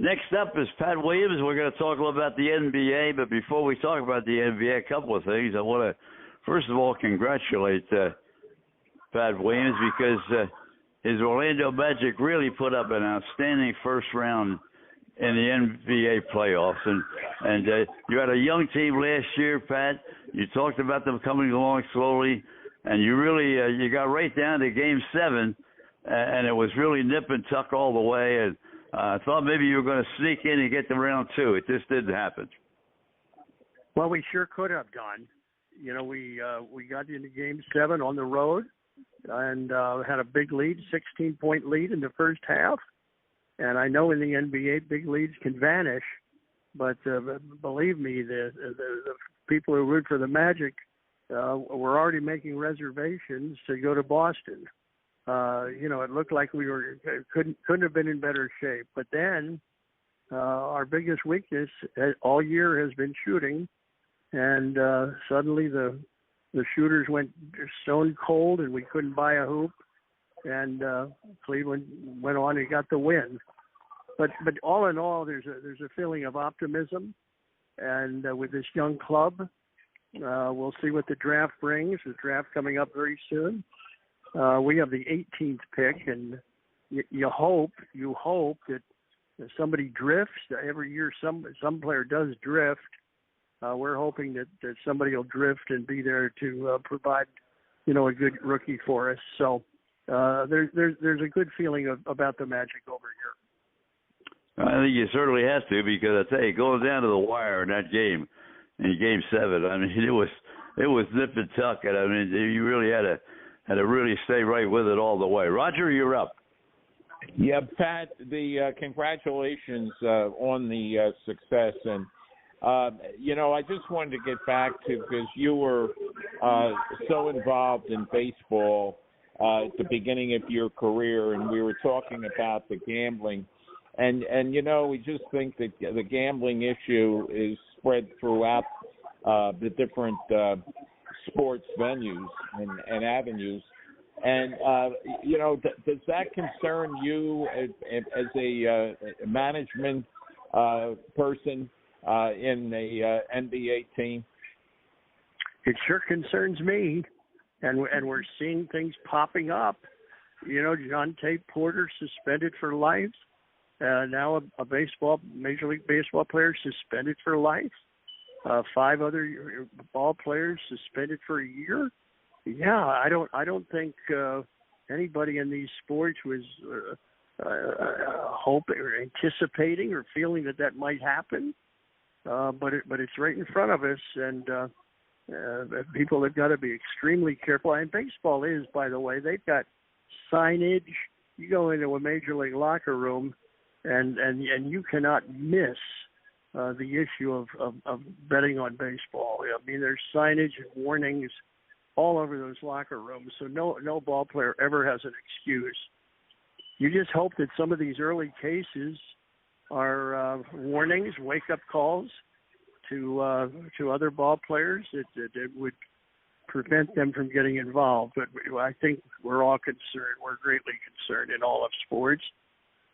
Next up is Pat Williams. We're going to talk a little about the NBA, but before we talk about the NBA, a couple of things. I want to, first of all, congratulate Pat Williams because his Orlando Magic really put up an outstanding first round in the NBA playoffs. And you had a young team last year, Pat. You talked about them coming along slowly, and you really you got right down to Game 7, and it was really nip and tuck all the way. And I thought maybe you were going to sneak in and get to round 2. It just didn't happen. Well, we sure could have, Don. You know, we got into Game 7 on the road and had a big lead, 16-point lead in the first half. And I know in the NBA, big leads can vanish, but believe me, the people who root for the Magic were already making reservations to go to Boston. You know, it looked like we couldn't have been in better shape. But then our biggest weakness all year has been shooting, and suddenly the shooters went stone cold, and we couldn't buy a hoop. And Cleveland went on and got the win. But all in all, there's a feeling of optimism, and with this young club, we'll see what the draft brings. The draft coming up very soon. We have the 18th pick, and you hope that somebody drifts. Every year, some player does drift. We're hoping that somebody will drift and be there to provide, a good rookie for us. So. There's a good feeling about the Magic over here. I think it certainly has to, because I tell you, going down to the wire in that game, in Game 7, I mean, it was nip and tuck, and I mean, you really had to really stay right with it all the way. Roger, you're up. Yeah, Pat, the congratulations on the success, and I just wanted to get back to, because you were so involved in baseball at the beginning of your career, and we were talking about the gambling, and we just think that the gambling issue is spread throughout the different sports venues and avenues, and does that concern you as a management person in the NBA team? It sure concerns me. And we're seeing things popping up. Jonte Porter suspended for life. Now a Major League Baseball player suspended for life. 5 other ball players suspended for a year. Yeah, I don't think anybody in these sports was hoping or anticipating or feeling that might happen. But it's right in front of us, and. People have got to be extremely careful. And baseball is, by the way, they've got signage. You go into a major league locker room, and you cannot miss the issue of betting on baseball. I mean, there's signage and warnings all over those locker rooms, so no ball player ever has an excuse. You just hope that some of these early cases are warnings, wake-up calls to other ball players that would prevent them from getting involved. But I think we're all concerned. We're greatly concerned in all of sports.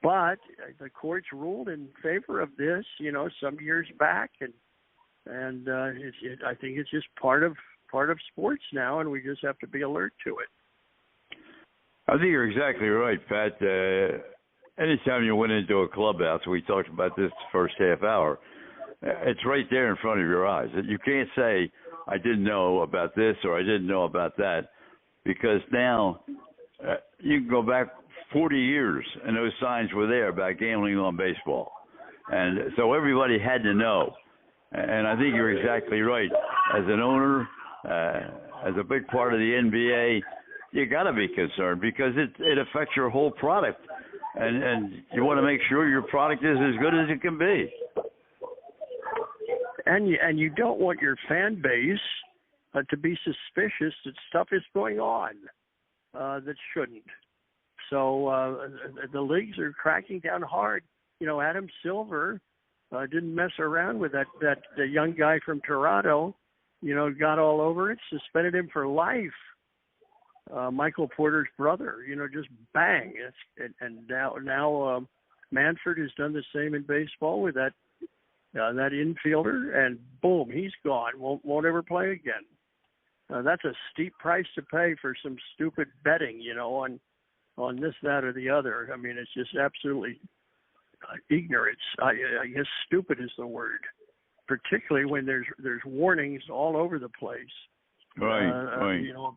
But the courts ruled in favor of this, some years back, and I think it's just part of sports now, and we just have to be alert to it. I think you're exactly right, Pat. Anytime you went into a clubhouse, we talked about this the first half hour, it's right there in front of your eyes. You can't say, I didn't know about this or I didn't know about that, because now you can go back 40 years and those signs were there about gambling on baseball. And so everybody had to know. And I think you're exactly right. As an owner, as a big part of the NBA, you got to be concerned, because it affects your whole product. And you want to make sure your product is as good as it can be. And you don't want your fan base to be suspicious that stuff is going on that shouldn't. So the leagues are cracking down hard. Adam Silver didn't mess around with the young guy from Toronto. Got all over it, suspended him for life. Michael Porter's brother, just bang. And now Manfred has done the same in baseball with that infielder, and boom, he's gone. Won't ever play again. That's a steep price to pay for some stupid betting, on this, that, or the other. I mean, it's just absolutely ignorance. I guess stupid is the word, particularly when there's warnings all over the place. Right.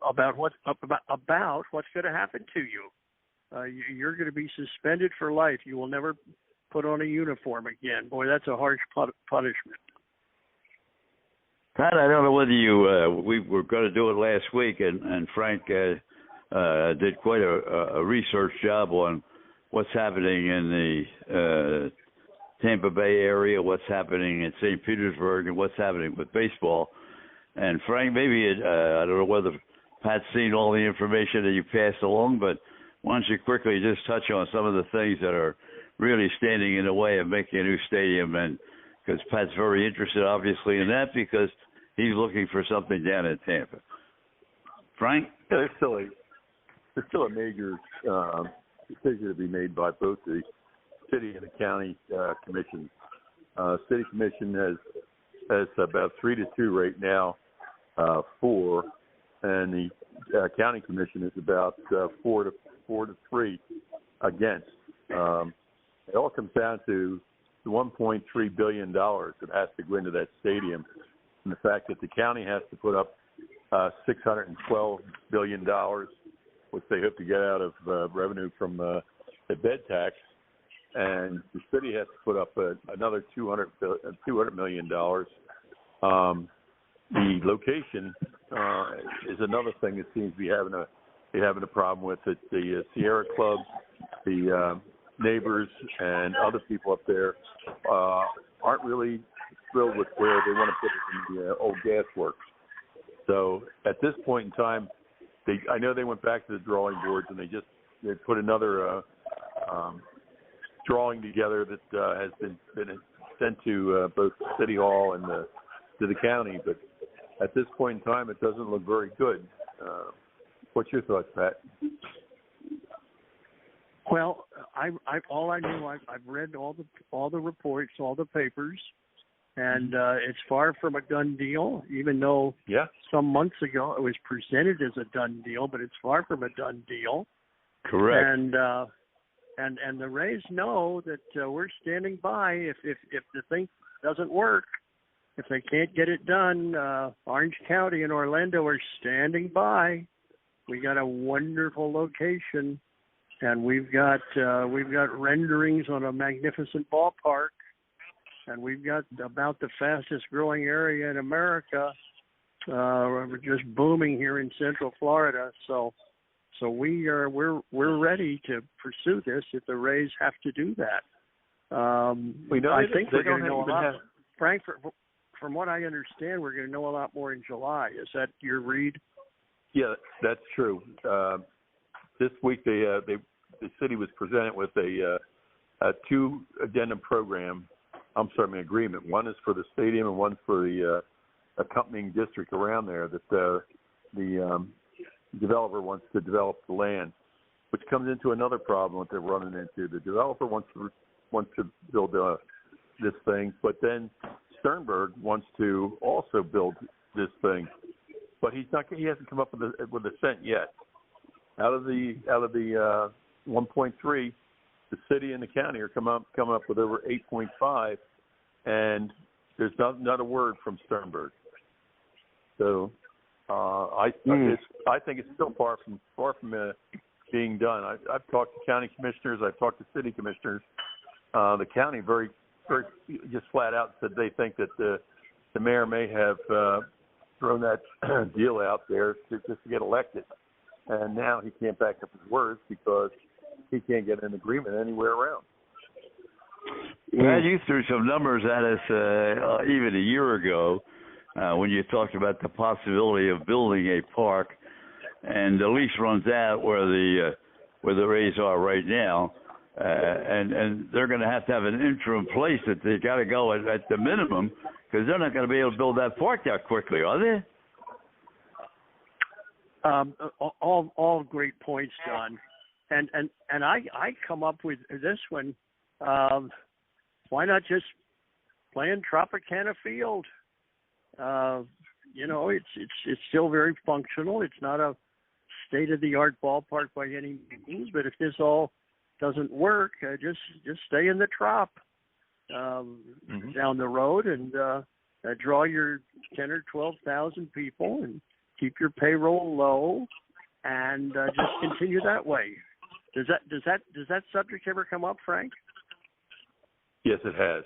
About what's going to happen to you. You're going to be suspended for life. You will never put on a uniform again. Boy, that's a harsh punishment. Pat, I don't know whether we were going to do it last week, and Frank did quite a research job on what's happening in the Tampa Bay area, what's happening in St. Petersburg, and what's happening with baseball. And Frank, maybe I don't know whether Pat's seen all the information that you passed along, but why don't you quickly just touch on some of the things that are really standing in the way of making a new stadium, and because Pat's very interested, obviously, in that because he's looking for something down in Tampa. Frank? Yeah, there's still a major decision to be made by both the city and the county commission. City commission has about 3-2 right now for, and the county commission is about 4-3 against. It all comes down to the $1.3 billion that has to go into that stadium, and the fact that the county has to put up $612 billion, which they hope to get out of revenue from the bed tax, and the city has to put up another $200 million. The location is another thing that seems to be having a problem with it. The Sierra Club, the neighbors, and other people up there aren't really thrilled with where they want to put it in the old gas works. So at this point in time, I know they went back to the drawing boards and they put another drawing together that has been sent to both City Hall and to the county. But at this point in time, it doesn't look very good. What's your thoughts, Pat? Well, I've read all the reports, all the papers, and it's far from a done deal. Even though some months ago it was presented as a done deal, but it's far from a done deal. Correct. And the Rays know that we're standing by if the thing doesn't work. If they can't get it done, Orange County and Orlando are standing by. We got a wonderful location, and we've got renderings on a magnificent ballpark, and we've got about the fastest growing area in America. We're just booming here in Central Florida, so we're ready to pursue this if the Rays have to do that. I think we're going to know a lot. Frank, from what I understand, we're going to know a lot more in July. Is that your read? Yeah, that's true. This week, the city was presented with a 2 addendum program. An agreement. One is for the stadium, and one's for the accompanying district around there. That the developer wants to develop the land, which comes into another problem that they're running into. The developer wants to build this thing, but then Sternberg wants to also build this thing, but he hasn't come up with a cent yet. Out of the 1.3, the city and the county are come up with over 8.5, and there's not a word from Sternberg. So I think it's still far from being done. I've talked to county commissioners. I've talked to city commissioners. The county very just flat out said they think that the mayor may have thrown that deal out there just to get elected, and now he can't back up his words because he can't get an agreement anywhere around. Pat, you threw some numbers at us even a year ago when you talked about the possibility of building a park, and the lease runs out where the Rays are right now, and they're going to have an interim place that they got to go at the minimum because they're not going to be able to build that park that quickly, are they? All great points, Don. And I come up with this one Why not just play in Tropicana Field? It's still very functional. It's not a state-of-the-art ballpark by any means, but if this all doesn't work, just stay in the Trop down the road and draw your 10 or 12,000 people and keep your payroll low and just continue that way. Does that subject ever come up, Frank? Yes, it has.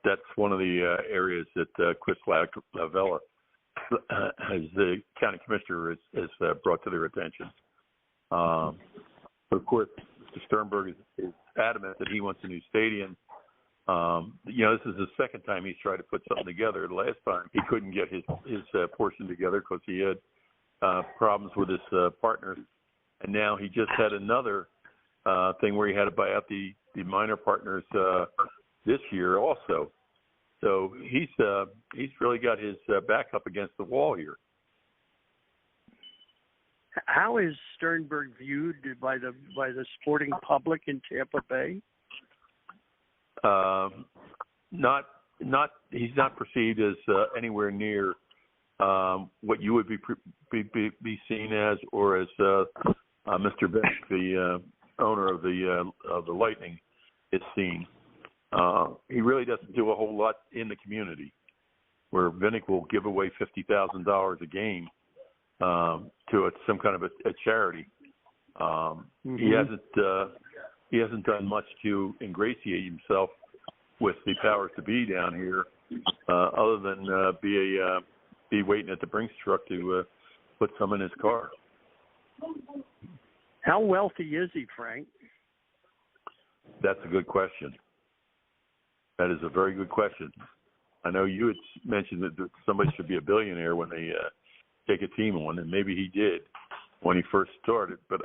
That's one of the areas that Chris Lavella, as the county commissioner, has brought to their attention. But of course, Mr. Sternberg is adamant that he wants a new stadium. This is the second time he's tried to put something together. The last time he couldn't get his portion together because he had problems with his partners, and now he just had another thing where he had to buy out the minor partners this year also. So he's really got his back up against the wall here. How is Sternberg viewed by the sporting public in Tampa Bay? He's not perceived as anywhere near what you would be seen as, or as Mr. Beck, the owner of the Lightning, is seen. He really doesn't do a whole lot in the community, where Vinnick will give away $50,000 a game to some kind of a charity. He hasn't done much to ingratiate himself with the powers to be down here, other than be waiting at the Brinks truck to put some in his car. How wealthy is he, Frank? That's a good question. That is a very good question. I know you had mentioned that somebody should be a billionaire when they take a team on, and maybe he did when he first started. But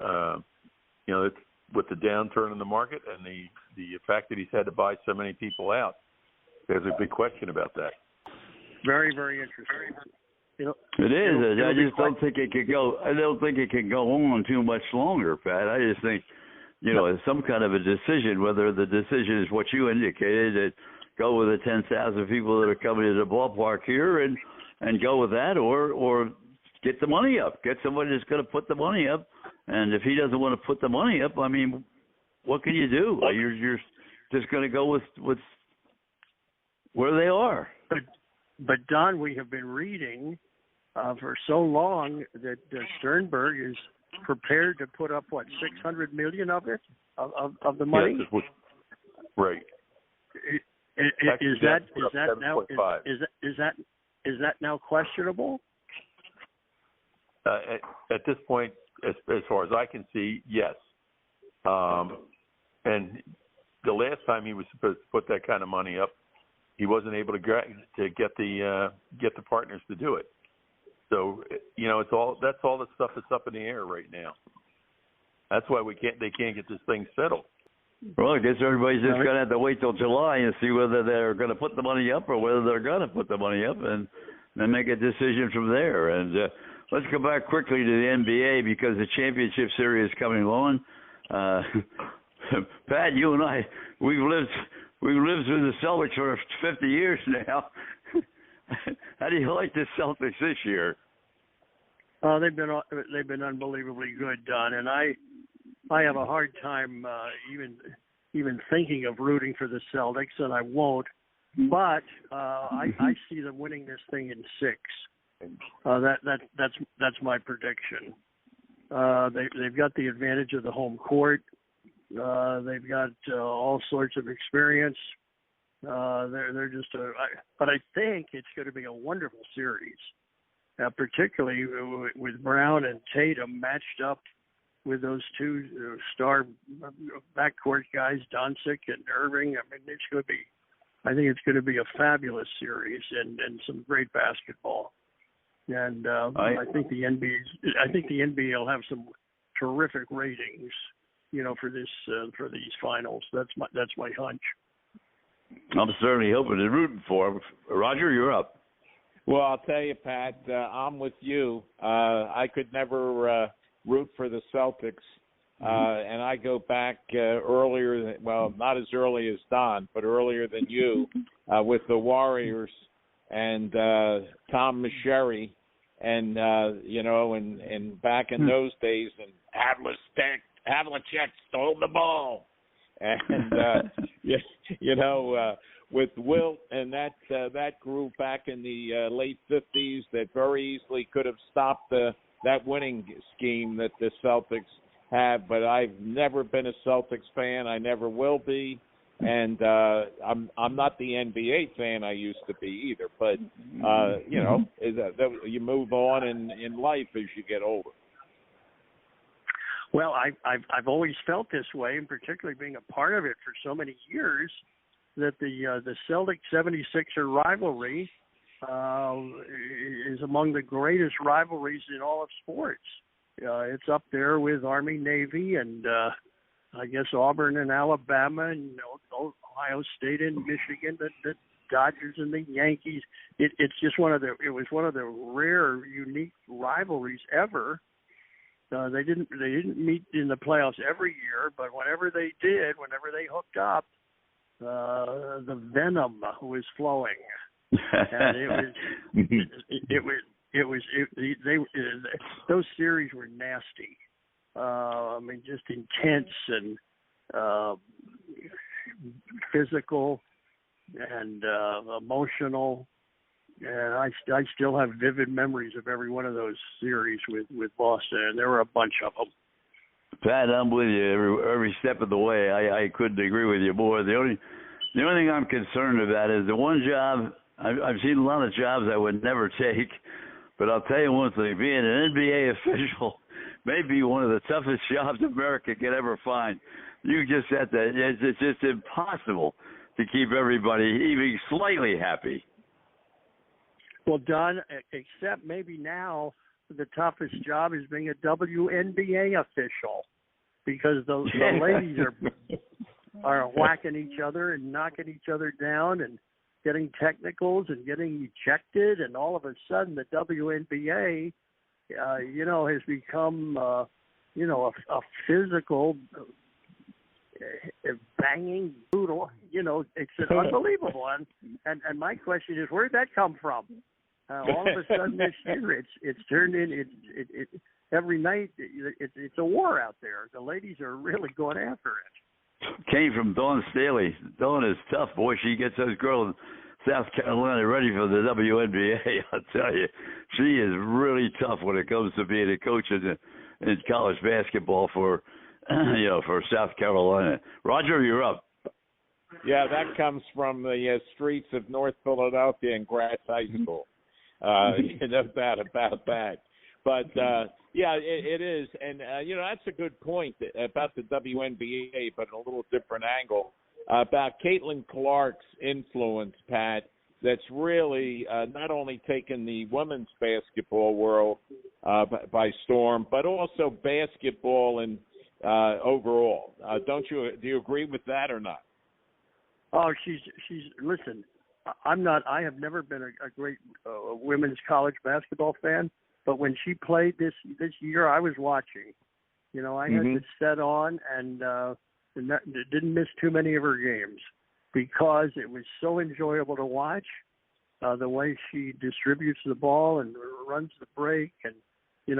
it's, with the downturn in the market and the fact that he's had to buy so many people out, there's a big question about that. Very, very interesting. It is. I just don't think it could go. I don't think it can go on too much longer, Pat. I just think, some kind of a decision, whether the decision is what you indicated, that go with the 10,000 people that are coming to the ballpark here and go with that, or get the money up. Get somebody that's going to put the money up. And if he doesn't want to put the money up, I mean, what can you do? You're just going to go with where they are. But Don, we have been reading for so long that Sternberg is prepared to put up $600 million of it, of the money. Yes, right. Is that now questionable? At this point, as far as I can see, yes. And the last time he was supposed to put that kind of money up, he wasn't able to get the partners to do it. So that's all the stuff that's up in the air right now. That's why they can't get this thing settled. Well, I guess everybody's just going to have to wait till July and see whether they're going to put the money up or whether they're going to put the money up, and then make a decision from there. And let's go back quickly to the NBA, because the championship series is coming on. Pat, you and I, we've lived through the Celtics for 50 years now. How do you like the Celtics this year? They've been unbelievably good, Don, and I have a hard time even thinking of rooting for the Celtics, and I won't. But I see them winning this thing in 6. That's my prediction. They've got the advantage of the home court. They've got all sorts of experience. They're just but I think it's going to be a wonderful series, particularly with Brown and Tatum matched up with those two star backcourt guys, Doncic and Irving. I mean, I think it's going to be a fabulous series and some great basketball. And I think the NBA will have some terrific ratings, for these finals. That's my hunch. I'm certainly hoping and rooting for him. Roger, you're up. Well, I'll tell you, Pat, I'm with you. I could never root for the Celtics and I go back earlier, well, not as early as Don, but earlier than you, with the Warriors and Tom Meschery, and and back in those days, and Havlicek stole the ball, and with Wilt and that group back in the late 50s, that very easily could have stopped that winning scheme that the Celtics have. But I've never been a Celtics fan. I never will be. And I'm not the NBA fan I used to be either. But you move on in life as you get older. Well, I've always felt this way, and particularly being a part of it for so many years, that the Celtic 76er rivalry is among the greatest rivalries in all of sports. It's up there with Army Navy and I guess Auburn and Alabama and Ohio State and Michigan, the Dodgers and the Yankees. It was one of the rare, unique rivalries ever. They didn't meet in the playoffs every year, but whenever they hooked up, the venom was flowing, and those series were nasty. Just intense and physical and emotional. And I still have vivid memories of every one of those series with Boston, and there were a bunch of them. Pat, I'm with you every step of the way. I couldn't agree with you more. The only thing I'm concerned about is the one job. I've seen a lot of jobs I would never take, but I'll tell you one thing: being an NBA official may be one of the toughest jobs America could ever find. You just have to. It's just impossible to keep everybody even slightly happy. Well, Don, except maybe now the toughest job is being a WNBA official, because the ladies are whacking each other and knocking each other down and getting technicals and getting ejected, and all of a sudden the WNBA, has become, a physical banging, brutal. It's unbelievable. And my question is, where'd that come from? All of a sudden this year, it's turned in. It every night it's a war out there. The ladies are really going after it. Came from Dawn Staley. Dawn is tough, boy. She gets those girls in South Carolina ready for the WNBA. I'll tell you, she is really tough when it comes to being a coach in college basketball for South Carolina. Roger, you're up. Yeah, that comes from the streets of North Philadelphia and Gratz High School. No doubt about that. But, it is. And, that's a good point about the WNBA, but a little different angle, about Caitlin Clark's influence, Pat, that's really not only taken the women's basketball world by storm, but also basketball and overall. Do you agree with that or not? Oh, she's listen, I have never been a great women's college basketball fan, but when she played this year, I was watching. I had it set on and didn't miss too many of her games because it was so enjoyable to watch, the way she distributes the ball and runs the break. And,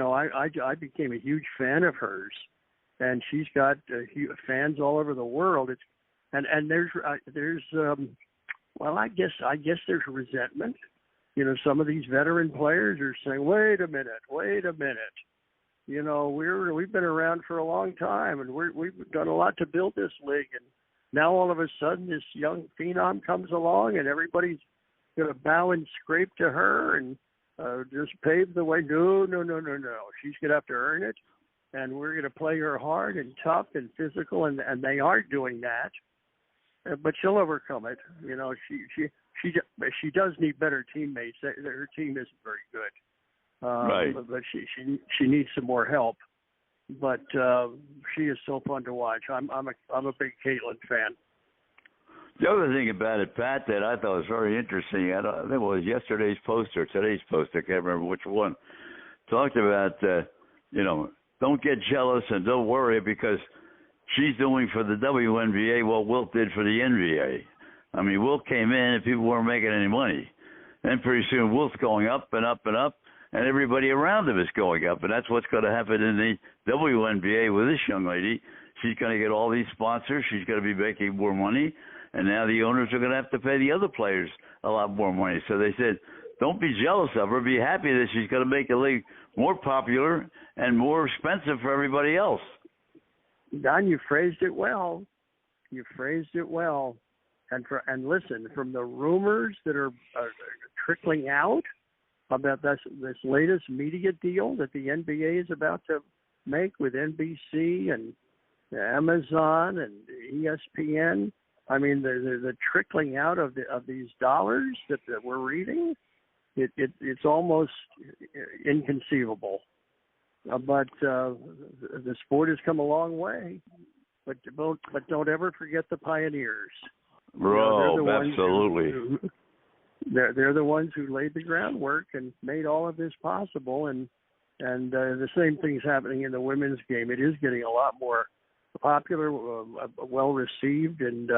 I became a huge fan of hers, and she's got fans all over the world. And there's I guess there's resentment. Some of these veteran players are saying, wait a minute. We've been around for a long time, and we've done a lot to build this league, and now all of a sudden this young phenom comes along, and everybody's going to bow and scrape to her and just pave the way. No. She's going to have to earn it, and we're going to play her hard and tough and physical, and they are doing that. But she'll overcome it. She does need better teammates. Her team isn't very good. Right. But she needs some more help. But she is so fun to watch. I'm a big Caitlin fan. The other thing about it, Pat, that I thought was very interesting, I think it was yesterday's post or today's post, I can't remember which one, talked about don't get jealous and don't worry because she's doing for the WNBA what Wilt did for the NBA. I mean, Wilt came in and people weren't making any money. Then pretty soon Wilt's going up and up and up, and everybody around him is going up. And that's what's going to happen in the WNBA with this young lady. She's going to get all these sponsors. She's going to be making more money. And now the owners are going to have to pay the other players a lot more money. So they said, don't be jealous of her. Be happy that she's going to make the league more popular and more expensive for everybody else. Don, you phrased it well. You phrased it well. And listen, from the rumors that are trickling out about this latest media deal that the NBA is about to make with NBC and Amazon and ESPN, I mean, the trickling out of these dollars that we're reading, it's almost inconceivable. But the sport has come a long way. But don't ever forget the pioneers. Oh, absolutely. They're the ones who laid the groundwork and made all of this possible. And the same thing's happening in the women's game. It is getting a lot more popular, well received, and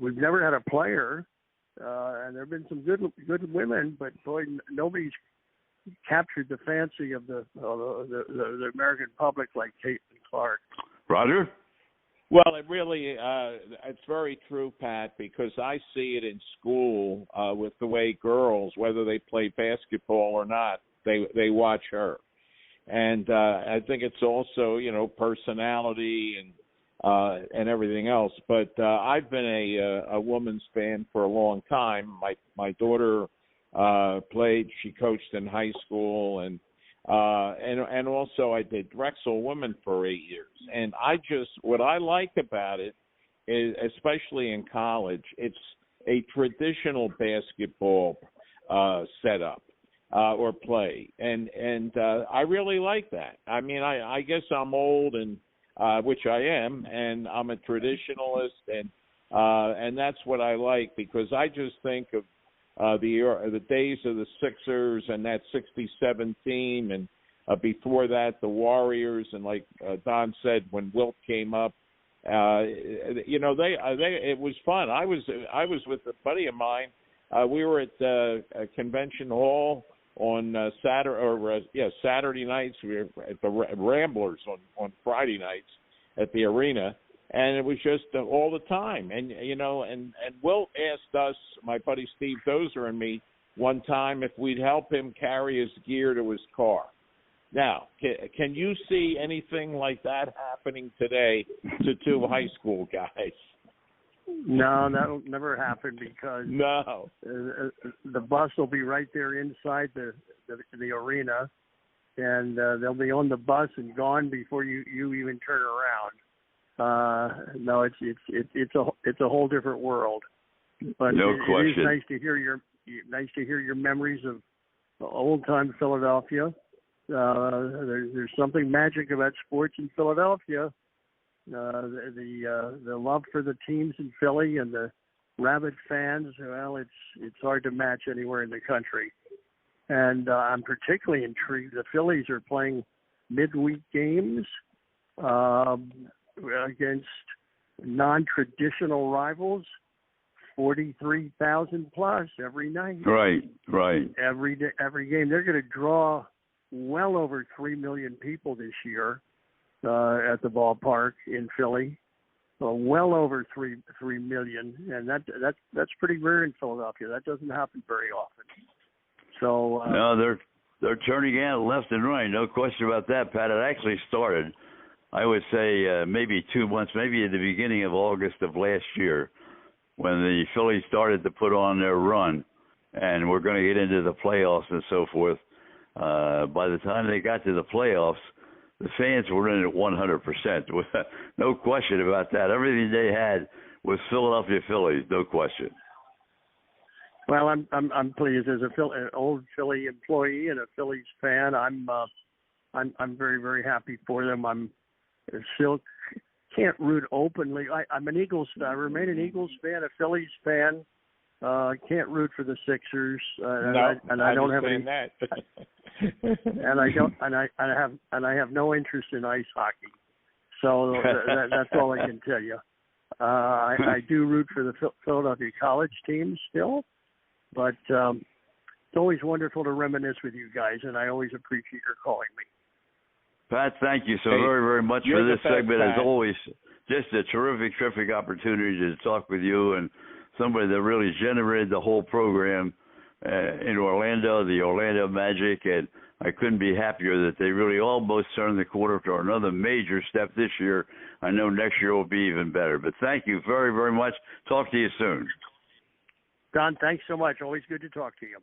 we've never had a player, and there have been some good women, but boy, nobody's captured the fancy of the American public like Caitlin Clark. Roger? Well, it really, it's very true, Pat, because I see it in school with the way girls, whether they play basketball or not, they watch her. And I think it's also, personality and everything else. But I've been a woman's fan for a long time. My daughter played. She coached in high school, and also I did Drexel women for 8 years. And what I like about it is, especially in college, it's a traditional basketball setup. Or play, and I really like that. I mean, I guess I'm old, and which I am, and I'm a traditionalist, and that's what I like, because I just think of the days of the Sixers and that '67 team, and before that the Warriors, and like Don said, when Wilt came up, it was fun. I was with a buddy of mine. We were at a convention hall on Saturday nights. We were at the Ramblers on Friday nights at the arena, and it was just all the time. And and Wilt asked us, my buddy Steve Dozer and me, one time if we'd help him carry his gear to his car. Now, can you see anything like that happening today to two high school guys? No, that'll never happen, because the bus will be right there inside the arena, and they'll be on the bus and gone before you even turn around. No, it's a whole different world. But no question. It is nice to hear your memories of old time Philadelphia. There's something magic about sports in Philadelphia. The love for the teams in Philly and the rabid fans, well, it's hard to match anywhere in the country. And I'm particularly intrigued. The Phillies are playing midweek games against non-traditional rivals, 43,000 plus every night. Right. Every game. They're going to draw well over 3 million people this year at the ballpark in Philly. Well over 3 million, and that's pretty rare in Philadelphia. That doesn't happen very often. So no, they're turning out left and right. No question about that, Pat. It actually started, I would say, maybe 2 months, maybe at the beginning of August of last year, when the Phillies started to put on their run, and we're going to get into the playoffs and so forth. By the time they got to the playoffs, the fans were in it 100%. No question about that. Everything they had was Philadelphia Phillies, no question. Well, I'm pleased as an old Philly employee and a Phillies fan. I'm very, very happy for them. I'm still can't root openly. I'm an Eagles fan. I remain an Eagles fan, a Phillies fan. Can't root for the Sixers. I don't have any. That. and I have no interest in ice hockey. So that's all I can tell you. I do root for the Philadelphia college team still, but it's always wonderful to reminisce with you guys, and I always appreciate your calling me. Pat, thank you so very, very much for this segment. Pat. As always, just a terrific opportunity to talk with you and somebody that really generated the whole program in Orlando, the Orlando Magic, and I couldn't be happier that they really almost turned the corner to another major step this year. I know next year will be even better. But thank you very, very much. Talk to you soon. Don, thanks so much. Always good to talk to you.